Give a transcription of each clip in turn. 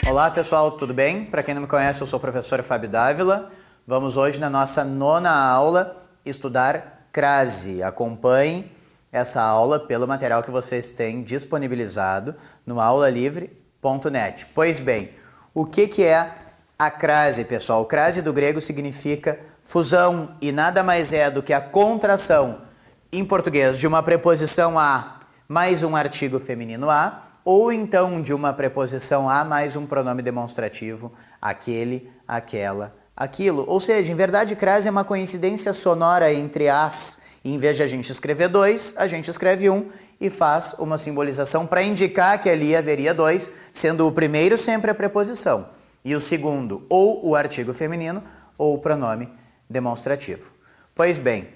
Olá pessoal, tudo bem? Para quem não me conhece, eu sou o professor Fábio Dávila. Vamos hoje na nossa 9ª aula estudar crase. Acompanhe essa aula pelo material que vocês têm disponibilizado no aulalivre.net. Pois bem, o que é a crase, pessoal? Crase do grego significa fusão e nada mais é do que a contração, em português, de uma preposição a mais um artigo feminino a, ou então de uma preposição a mais um pronome demonstrativo, aquele, aquela, aquilo. Ou seja, em verdade, crase é uma coincidência sonora entre as. E em vez de a gente escrever dois, a gente escreve um e faz uma simbolização para indicar que ali haveria dois, sendo o primeiro sempre a preposição e o segundo ou o artigo feminino ou o pronome demonstrativo. Pois bem,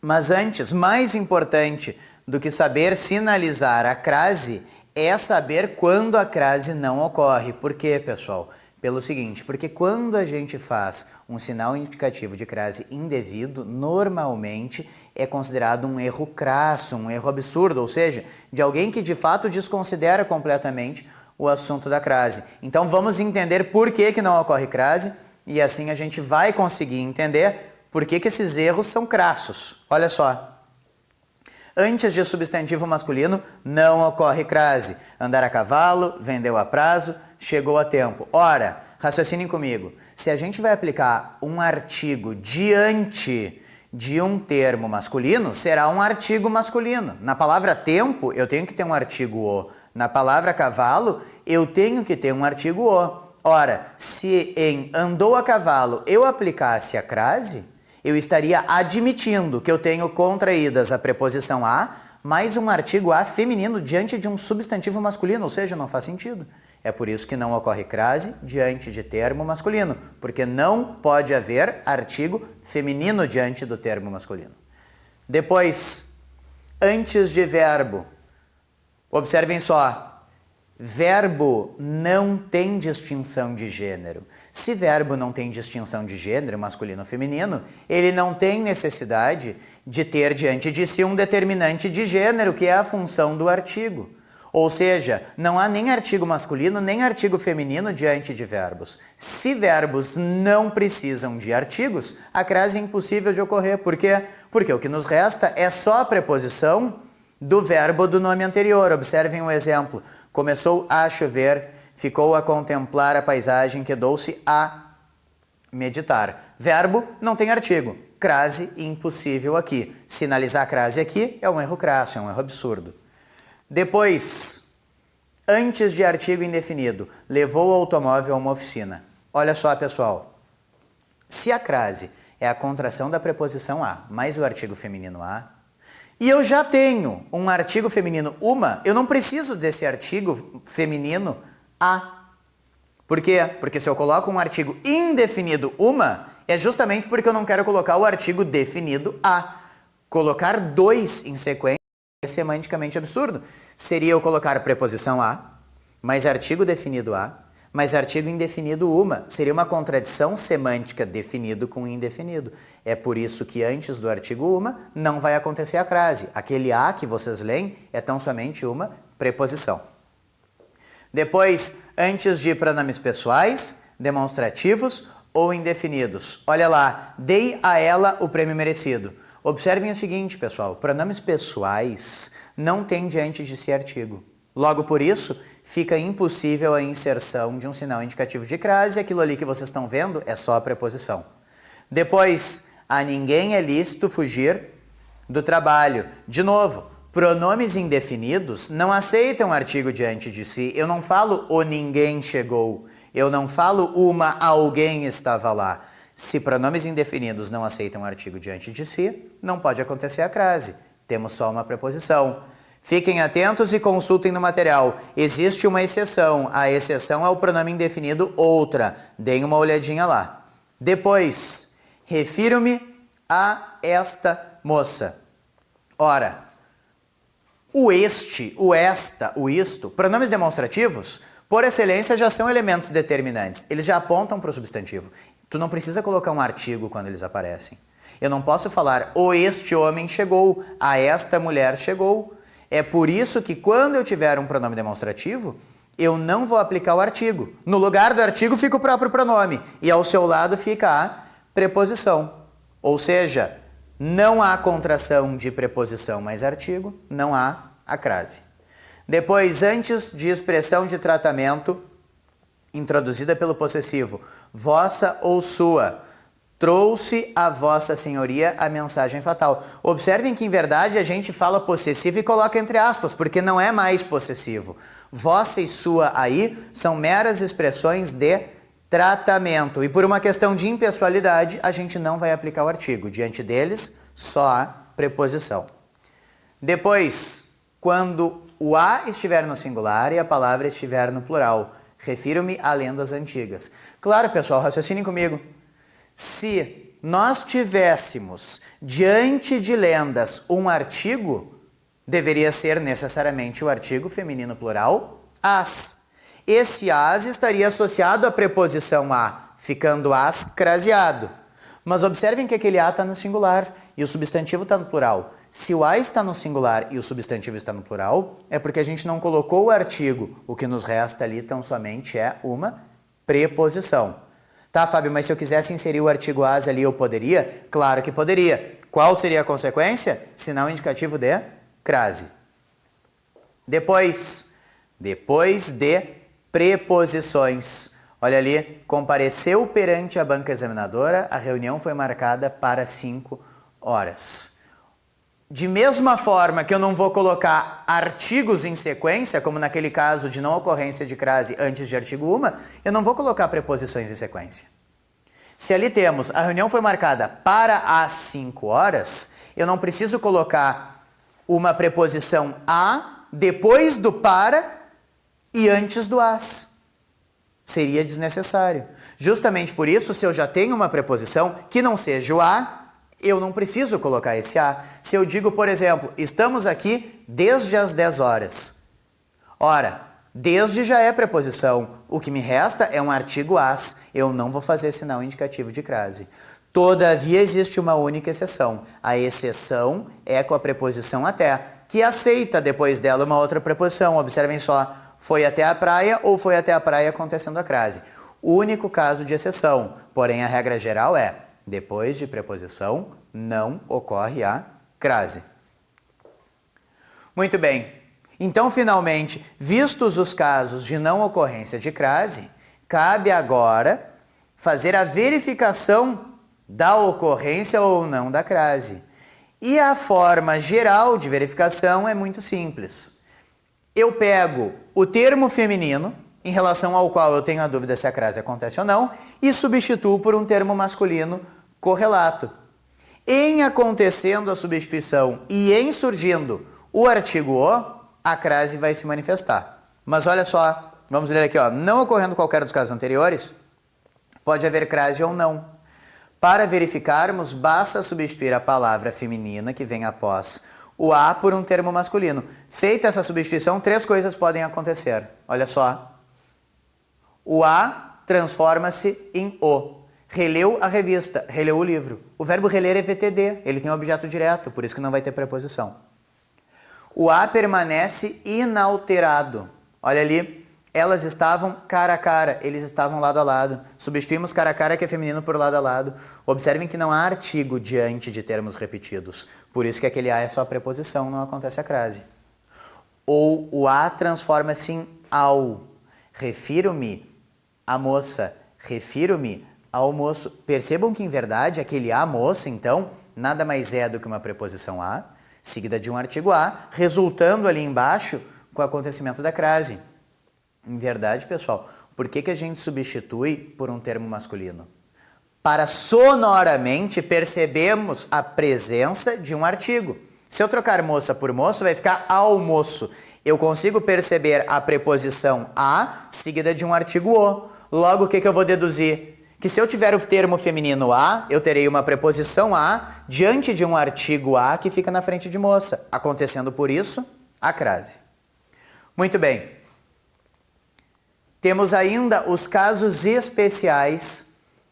mas antes, mais importante do que saber sinalizar a crase é saber quando a crase não ocorre. Por quê, pessoal? Pelo seguinte, porque quando a gente faz um sinal indicativo de crase indevido, normalmente é considerado um erro crasso, um erro absurdo, ou seja, de alguém que de fato desconsidera completamente o assunto da crase. Então vamos entender por que não ocorre crase e assim a gente vai conseguir entender por que esses erros são crassos. Olha só. Antes de substantivo masculino, não ocorre crase. Andar a cavalo, vendeu a prazo, chegou a tempo. Ora, raciocinem comigo. Se a gente vai aplicar um artigo diante de um termo masculino, será um artigo masculino. Na palavra tempo, eu tenho que ter um artigo o. Na palavra cavalo, eu tenho que ter um artigo o. Ora, se em andou a cavalo eu aplicasse a crase, eu estaria admitindo que eu tenho contraídas a preposição a mais um artigo a feminino diante de um substantivo masculino, ou seja, não faz sentido. É por isso que não ocorre crase diante de termo masculino, porque não pode haver artigo feminino diante do termo masculino. Depois, antes de verbo, observem só. Verbo não tem distinção de gênero. Se verbo não tem distinção de gênero, masculino ou feminino, ele não tem necessidade de ter diante de si um determinante de gênero, que é a função do artigo. Ou seja, não há nem artigo masculino, nem artigo feminino diante de verbos. Se verbos não precisam de artigos, a crase é impossível de ocorrer. Por quê? Porque o que nos resta é só a preposição do verbo do nome anterior. Observem um exemplo. Começou a chover, ficou a contemplar a paisagem, quedou-se a meditar. Verbo não tem artigo. Crase impossível aqui. Sinalizar crase aqui é um erro crasso, é um erro absurdo. Depois, antes de artigo indefinido, levou o automóvel a uma oficina. Olha só, pessoal. Se a crase é a contração da preposição a mais o artigo feminino a, e eu já tenho um artigo feminino uma, eu não preciso desse artigo feminino a. Por quê? Porque se eu coloco um artigo indefinido uma, é justamente porque eu não quero colocar o artigo definido a. Colocar dois em sequência é semanticamente absurdo. Seria eu colocar preposição a, mais artigo definido a, mais artigo indefinido uma. Seria uma contradição semântica definido com indefinido. É por isso que antes do artigo uma não vai acontecer a crase. Aquele a que vocês leem é tão somente uma preposição. Depois, antes de pronomes pessoais, demonstrativos ou indefinidos. Olha lá, dei a ela o prêmio merecido. Observem o seguinte, pessoal, pronomes pessoais não têm diante de si artigo. Logo por isso, fica impossível a inserção de um sinal indicativo de crase. Aquilo ali que vocês estão vendo é só a preposição. Depois, a ninguém é lícito fugir do trabalho. De novo, pronomes indefinidos não aceitam artigo diante de si. Eu não falo o ninguém chegou. Eu não falo uma alguém estava lá. Se pronomes indefinidos não aceitam artigo diante de si, não pode acontecer a crase. Temos só uma preposição. Fiquem atentos e consultem no material. Existe uma exceção. A exceção é o pronome indefinido outra. Deem uma olhadinha lá. Depois, refiro-me a esta moça. Ora, o este, o esta, o isto, pronomes demonstrativos, por excelência, já são elementos determinantes. Eles já apontam para o substantivo. Tu não precisa colocar um artigo quando eles aparecem. Eu não posso falar o este homem chegou, a esta mulher chegou. É por isso que quando eu tiver um pronome demonstrativo, eu não vou aplicar o artigo. No lugar do artigo fica o próprio pronome e ao seu lado fica a preposição. Ou seja, não há contração de preposição mais artigo, não há a crase. Depois, antes de expressão de tratamento, introduzida pelo possessivo, vossa ou sua, trouxe a vossa senhoria a mensagem fatal. Observem que, em verdade, a gente fala possessivo e coloca entre aspas, porque não é mais possessivo. Vossa e sua aí são meras expressões de tratamento. E por uma questão de impessoalidade, a gente não vai aplicar o artigo. Diante deles, só a preposição. Depois, quando o a estiver no singular e a palavra estiver no plural, refiro-me a lendas antigas. Claro, pessoal, raciocinem comigo. Se nós tivéssemos diante de lendas um artigo, deveria ser necessariamente o artigo feminino plural as. Esse as estaria associado à preposição a, ficando as craseado. Mas observem que aquele a está no singular e o substantivo está no plural. Se o a está no singular e o substantivo está no plural, é porque a gente não colocou o artigo. O que nos resta ali tão somente é uma preposição. Tá, Fábio, mas se eu quisesse inserir o artigo as ali, eu poderia? Claro que poderia. Qual seria a consequência? Sinal indicativo de crase. Depois de preposições. Olha ali, compareceu perante a banca examinadora, a reunião foi marcada para 5 horas. De mesma forma que eu não vou colocar artigos em sequência, como naquele caso de não ocorrência de crase antes de artigo 1, eu não vou colocar preposições em sequência. Se ali temos, a reunião foi marcada para as 5 horas, eu não preciso colocar uma preposição a depois do para e antes do as. Seria desnecessário. Justamente por isso, se eu já tenho uma preposição que não seja o a, eu não preciso colocar esse a. Se eu digo, por exemplo, estamos aqui desde as 10 horas. Ora, desde já é preposição. O que me resta é um artigo as. Eu não vou fazer sinal indicativo de crase. Todavia, existe uma única exceção. A exceção é com a preposição até, que aceita depois dela uma outra preposição. Observem só, foi até a praia ou foi até a praia acontecendo a crase. O único caso de exceção, porém a regra geral é, depois de preposição, não ocorre a crase. Muito bem. Então, finalmente, vistos os casos de não ocorrência de crase, cabe agora fazer a verificação da ocorrência ou não da crase. E a forma geral de verificação é muito simples. Eu pego o termo feminino, em relação ao qual eu tenho a dúvida se a crase acontece ou não, e substituo por um termo masculino correlato. Em acontecendo a substituição e em surgindo o artigo o, a crase vai se manifestar. Mas olha só, vamos ler aqui, ó. Não ocorrendo qualquer dos casos anteriores, pode haver crase ou não. Para verificarmos, basta substituir a palavra feminina que vem após o a por um termo masculino. Feita essa substituição, 3 coisas podem acontecer. Olha só. O a transforma-se em o. Releu a revista, releu o livro. O verbo reler é VTD, ele tem um objeto direto, por isso que não vai ter preposição. O a permanece inalterado. Olha ali, elas estavam cara a cara, eles estavam lado a lado. Substituímos cara a cara, que é feminino, por lado a lado. Observem que não há artigo diante de termos repetidos. Por isso que aquele a é só preposição, não acontece a crase. Ou o a transforma-se em ao. Refiro-me à moça, refiro-me ao moço. Percebam que, em verdade, aquele a moça, então, nada mais é do que uma preposição a, seguida de um artigo a, resultando ali embaixo com o acontecimento da crase. Em verdade, pessoal, por que a gente substitui por um termo masculino? Para sonoramente percebermos a presença de um artigo. Se eu trocar moça por moço, vai ficar almoço. Eu consigo perceber a preposição a seguida de um artigo o. Logo, o que eu vou deduzir? Que se eu tiver o termo feminino a, eu terei uma preposição a diante de um artigo a que fica na frente de moça, acontecendo por isso a crase. Muito bem. Temos ainda os casos especiais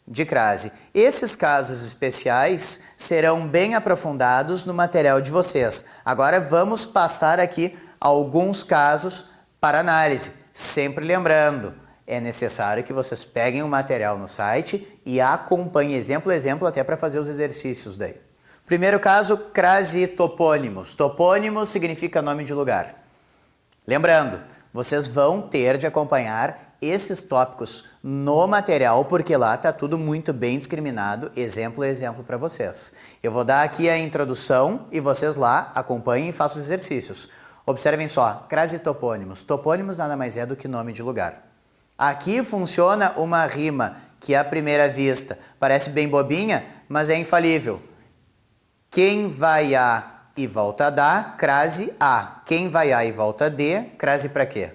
de crase. Esses casos especiais serão bem aprofundados no material de vocês. Agora vamos passar aqui alguns casos para análise. Sempre lembrando, é necessário que vocês peguem o material no site e acompanhem exemplo a exemplo até para fazer os exercícios daí. Primeiro caso, crase e topônimos. Topônimo significa nome de lugar. Lembrando, vocês vão ter de acompanhar esses tópicos no material, porque lá está tudo muito bem discriminado, exemplo a exemplo para vocês. Eu vou dar aqui a introdução e vocês lá acompanhem e façam os exercícios. Observem só, crase e topônimos. Topônimos nada mais é do que nome de lugar. Aqui funciona uma rima que à primeira vista parece bem bobinha, mas é infalível. Quem vai a e volta da, crase a. Quem vai a e volta de, crase para quê?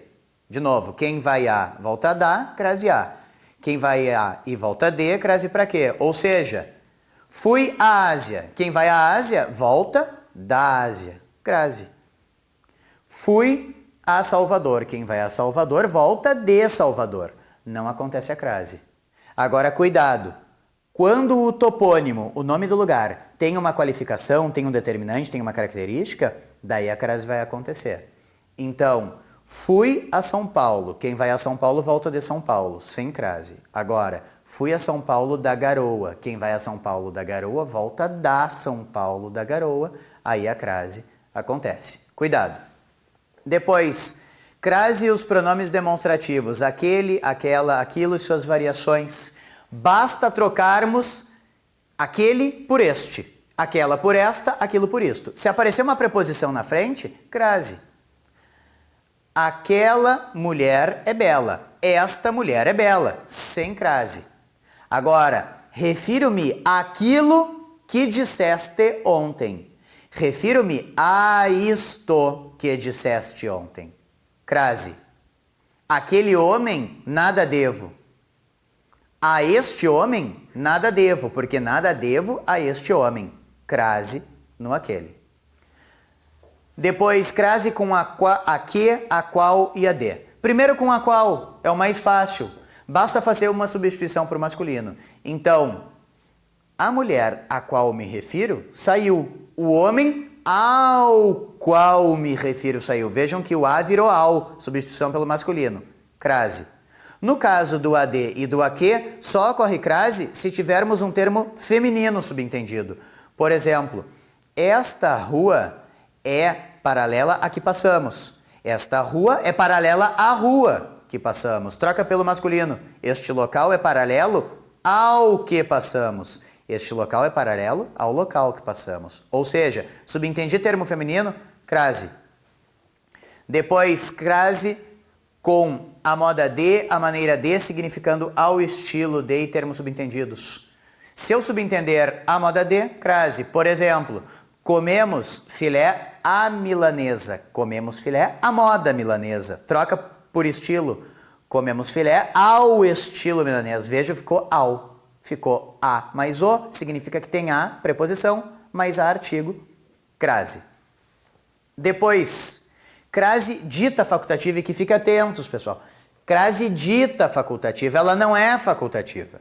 De novo, quem vai a, volta da, crase a. Quem vai a e volta de, crase para quê? Ou seja, fui à Ásia. Quem vai à Ásia, volta da Ásia, crase. Fui a Salvador. Quem vai a Salvador, volta de Salvador. Não acontece a crase. Agora, cuidado. Quando o topônimo, o nome do lugar, tem uma qualificação, tem um determinante, tem uma característica, daí a crase vai acontecer. Então, fui a São Paulo. Quem vai a São Paulo, volta de São Paulo, sem crase. Agora, fui a São Paulo da Garoa. Quem vai a São Paulo da Garoa, volta da São Paulo da Garoa. Aí a crase acontece. Cuidado. Depois, crase e os pronomes demonstrativos. Aquele, aquela, aquilo e suas variações. Basta trocarmos aquele por este, aquela por esta, aquilo por isto. Se aparecer uma preposição na frente, crase. Aquela mulher é bela, esta mulher é bela, sem crase. Agora, refiro-me àquilo que disseste ontem. Refiro-me a isto que disseste ontem. Crase. Aquele homem, nada devo. A este homem, nada devo, porque nada devo a este homem. Crase no aquele. Depois, crase com a que, a qual e a de. Primeiro com a qual, é o mais fácil. Basta fazer uma substituição para o masculino. Então, a mulher a qual me refiro saiu. O homem ao qual me refiro saiu. Vejam que o a virou ao, substituição pelo masculino. Crase. No caso do AD e do AQ, só ocorre crase se tivermos um termo feminino subentendido. Por exemplo, esta rua é paralela à que passamos. Esta rua é paralela à rua que passamos. Troca pelo masculino. Este local é paralelo ao que passamos. Este local é paralelo ao local que passamos. Ou seja, subentendi termo feminino, crase. Depois, crase com a moda de, a maneira de, significando ao estilo de e termos subentendidos. Se eu subentender a moda de, crase. Por exemplo, comemos filé à milanesa. Comemos filé à moda milanesa. Troca por estilo. Comemos filé ao estilo milanês. Veja, ficou ao. Ficou a mais o, significa que tem a preposição, mais a artigo, crase. Depois, crase dita facultativa, e que fique atentos, pessoal. Crase dita facultativa, ela não é facultativa.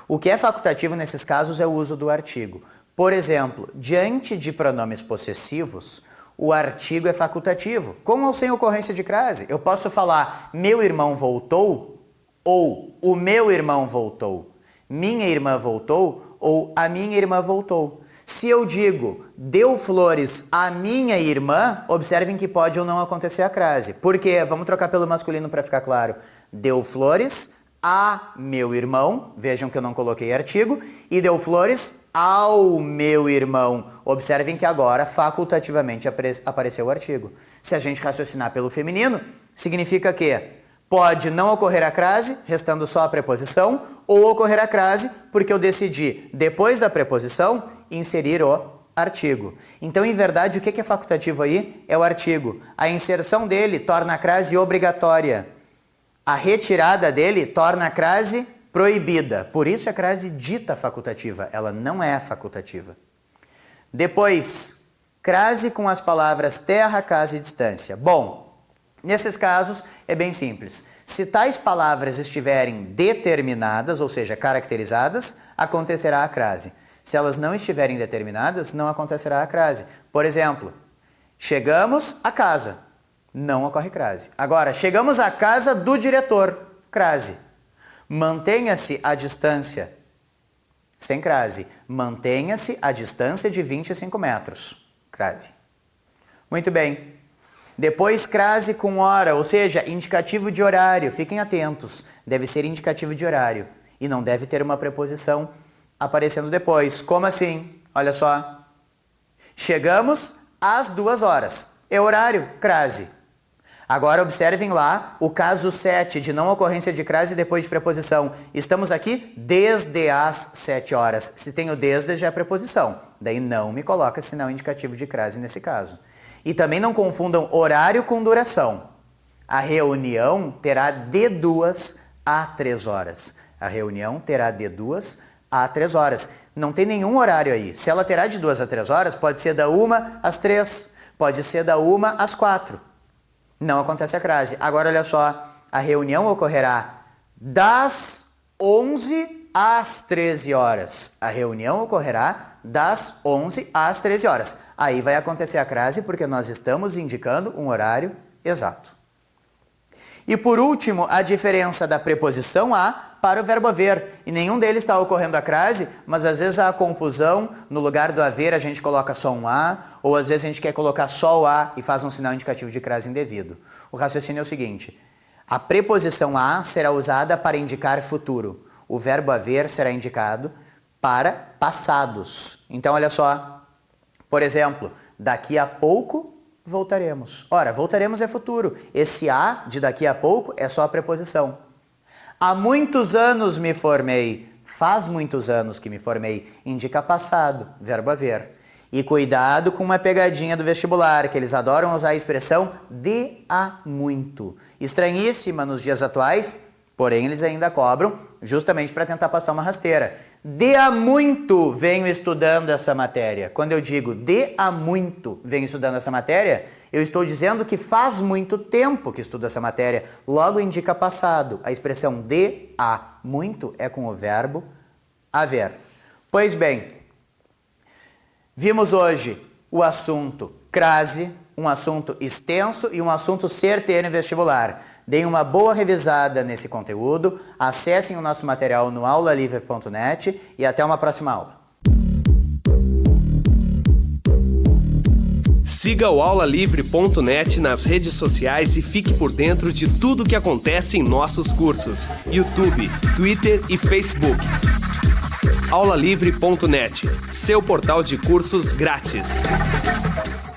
O que é facultativo nesses casos é o uso do artigo. Por exemplo, diante de pronomes possessivos, o artigo é facultativo, com ou sem ocorrência de crase. Eu posso falar, meu irmão voltou, ou o meu irmão voltou. Minha irmã voltou, ou a minha irmã voltou. Se eu digo, deu flores à minha irmã, observem que pode ou não acontecer a crase. Por quê? Vamos trocar pelo masculino para ficar claro. Deu flores a meu irmão, vejam que eu não coloquei artigo, e deu flores ao meu irmão. Observem que agora facultativamente apareceu o artigo. Se a gente raciocinar pelo feminino, significa que pode não ocorrer a crase, restando só a preposição, ou ocorrer a crase porque eu decidi, depois da preposição, inserir o artigo. Então, em verdade, o que é facultativo aí? É o artigo. A inserção dele torna a crase obrigatória. A retirada dele torna a crase proibida. Por isso a crase dita facultativa. Ela não é facultativa. Depois, crase com as palavras terra, casa e distância. Bom, nesses casos é bem simples. Se tais palavras estiverem determinadas, ou seja, caracterizadas, acontecerá a crase. Se elas não estiverem determinadas, não acontecerá a crase. Por exemplo, chegamos à casa, não ocorre crase. Agora, chegamos à casa do diretor, crase. Mantenha-se a distância, sem crase. Mantenha-se a distância de 25 metros, crase. Muito bem. Depois, crase com hora, ou seja, indicativo de horário. Fiquem atentos, deve ser indicativo de horário e não deve ter uma preposição aparecendo depois. Como assim? Olha só. Chegamos às 2 horas. É horário, crase. Agora observem lá o caso 7 de não ocorrência de crase depois de preposição. Estamos aqui desde as 7 horas. Se tem o desde, já é preposição. Daí não me coloca sinal indicativo de crase nesse caso. E também não confundam horário com duração. A reunião terá de 2 a 3 horas. A reunião terá de 2 a 3 horas. Não tem nenhum horário aí. Se ela terá de 2 a 3 horas, pode ser da 1 às 3, pode ser da 1 às 4. Não acontece a crase. Agora, olha só, a reunião ocorrerá das 11 às 13 horas. A reunião ocorrerá das 11 às 13 horas. Aí vai acontecer a crase porque nós estamos indicando um horário exato. E por último, a diferença da preposição a para o verbo haver. E nenhum deles está ocorrendo a crase, mas às vezes há confusão. No lugar do haver a gente coloca só um a, ou às vezes a gente quer colocar só o a e faz um sinal indicativo de crase indevido. O raciocínio é o seguinte: a preposição a será usada para indicar futuro. O verbo haver será indicado para passados. Então, olha só. Por exemplo, daqui a pouco voltaremos. Ora, voltaremos é futuro. Esse a de daqui a pouco é só a preposição. Há muitos anos me formei. Faz muitos anos que me formei. Indica passado, verbo haver. E cuidado com uma pegadinha do vestibular, que eles adoram usar a expressão de há muito. Estranhíssima nos dias atuais, porém eles ainda cobram justamente para tentar passar uma rasteira. De há muito venho estudando essa matéria. Quando eu digo de há muito venho estudando essa matéria, eu estou dizendo que faz muito tempo que estudo essa matéria. Logo indica passado. A expressão de há muito é com o verbo haver. Pois bem, vimos hoje o assunto crase, um assunto extenso e um assunto certeiro em vestibular. Deem uma boa revisada nesse conteúdo, acessem o nosso material no aulalivre.net e até uma próxima aula. Siga o aulalivre.net nas redes sociais e fique por dentro de tudo o que acontece em nossos cursos: YouTube, Twitter e Facebook. aulalivre.net, seu portal de cursos grátis.